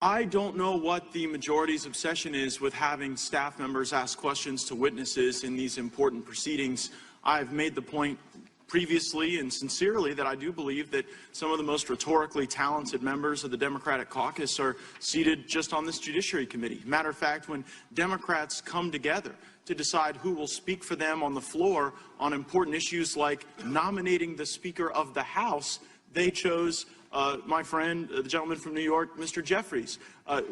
I don't know what the majority's obsession is with having staff members ask questions to witnesses in these important proceedings. I've made the point previously and sincerely that I do believe that some of the most rhetorically talented members of the Democratic caucus are seated just on this Judiciary Committee. Matter of fact, when Democrats come together to decide who will speak for them on the floor on important issues like nominating the Speaker of the House, they chose my friend, the gentleman from New York, Mr. Jeffries.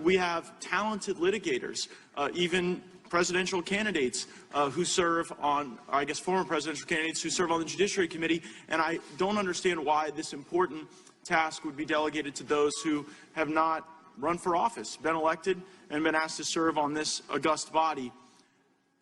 We have talented litigators, even presidential candidates who serve on, I guess, former presidential candidates who serve on the Judiciary Committee, and I don't understand why this important task would be delegated to those who have not run for office, been elected, and been asked to serve on this august body.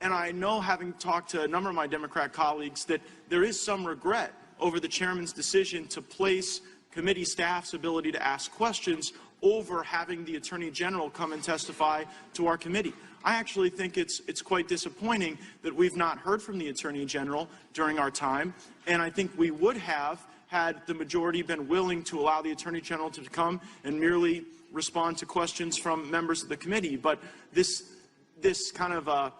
And I know, having talked to a number of my Democrat colleagues, that there is some regret over the chairman's decision to place committee staff's ability to ask questions over having the Attorney General come and testify to our committee. I actually think it's quite disappointing that we've not heard from the Attorney General during our time, and I think we would have had the majority been willing to allow the Attorney General to come and merely respond to questions from members of the committee. But this kind of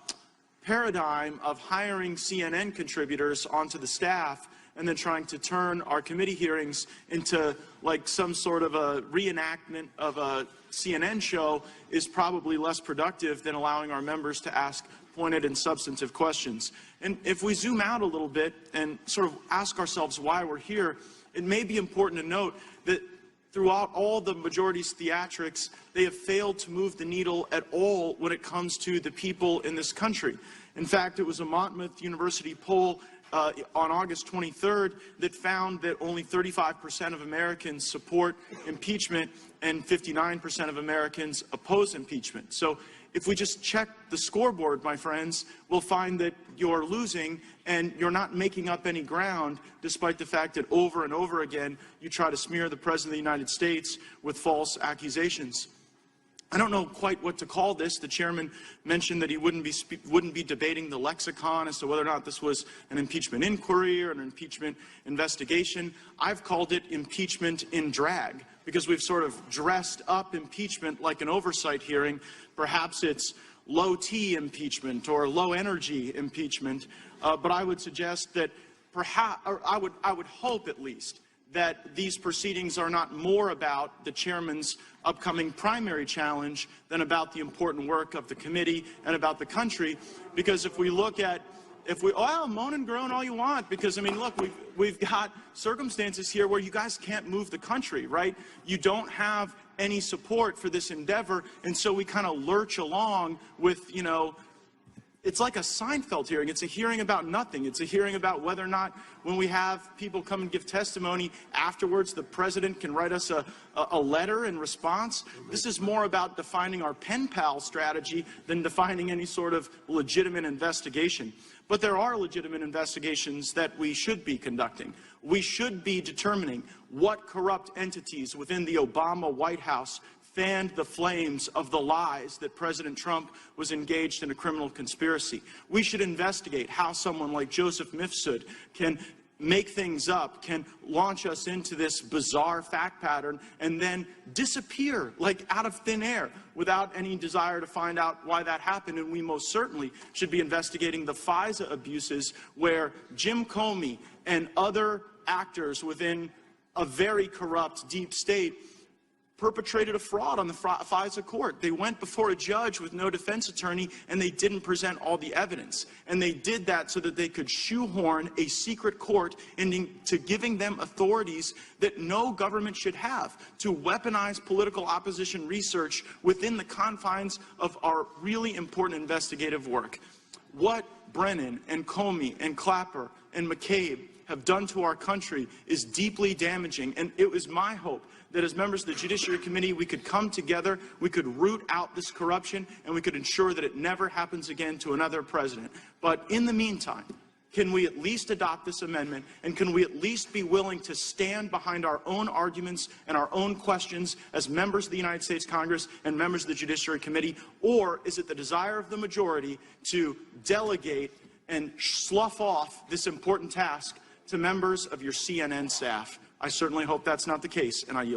paradigm of hiring CNN contributors onto the staff and then trying to turn our committee hearings into like some sort of a reenactment of a CNN show is probably less productive than allowing our members to ask pointed and substantive questions. And if we zoom out a little bit and sort of ask ourselves why we're here, it may be important to note that throughout all the majority's theatrics, they have failed to move the needle at all when it comes to the people in this country. In fact, it was a Monmouth University poll on August 23rd that found that only 35% of Americans support impeachment and 59% of Americans oppose impeachment. So if we just check the scoreboard, my friends, we'll find that you're losing and you're not making up any ground, despite the fact that over and over again you try to smear the President of the United States with false accusations. I don't know quite what to call this. The chairman mentioned that he wouldn't be debating the lexicon as to whether or not this was an impeachment inquiry or an impeachment investigation. I've called it impeachment in drag, because we've sort of dressed up impeachment like an oversight hearing. Perhaps it's low-T impeachment or low-energy impeachment, but I would suggest that perhaps, or I would hope at least, that these proceedings are not more about the chairman's upcoming primary challenge than about the important work of the committee and about the country. Because if we look at, moan and groan all you want, because I mean, look, we've got circumstances here where you guys can't move the country, right? You don't have any support for this endeavor, and so we kind of lurch along with, you know, it's like a Seinfeld hearing. It's a hearing about nothing. It's a hearing about whether or not, when we have people come and give testimony, afterwards the president can write us a letter in response. This is more about defining our pen pal strategy than defining any sort of legitimate investigation. But there are legitimate investigations that we should be conducting. We should be determining what corrupt entities within the Obama White House fanned the flames of the lies that President Trump was engaged in a criminal conspiracy. We should investigate how someone like Joseph Mifsud can make things up, can launch us into this bizarre fact pattern, and then disappear like out of thin air without any desire to find out why that happened. And we most certainly should be investigating the FISA abuses, where Jim Comey and other actors within a very corrupt deep state perpetrated a fraud on the FISA court. They went before a judge with no defense attorney, and they didn't present all the evidence. And they did that so that they could shoehorn a secret court into giving them authorities that no government should have, to weaponize political opposition research within the confines of our really important investigative work. What Brennan and Comey and Clapper and McCabe have done to our country is deeply damaging, and it was my hope that as members of the Judiciary Committee we could come together, we could root out this corruption, and we could ensure that it never happens again to another president. But in the meantime, can we at least adopt this amendment, and can we at least be willing to stand behind our own arguments and our own questions as members of the United States Congress and members of the Judiciary Committee? Or is it the desire of the majority to delegate and slough off this important task to members of your CNN staff? I certainly hope that's not the case, and I yield.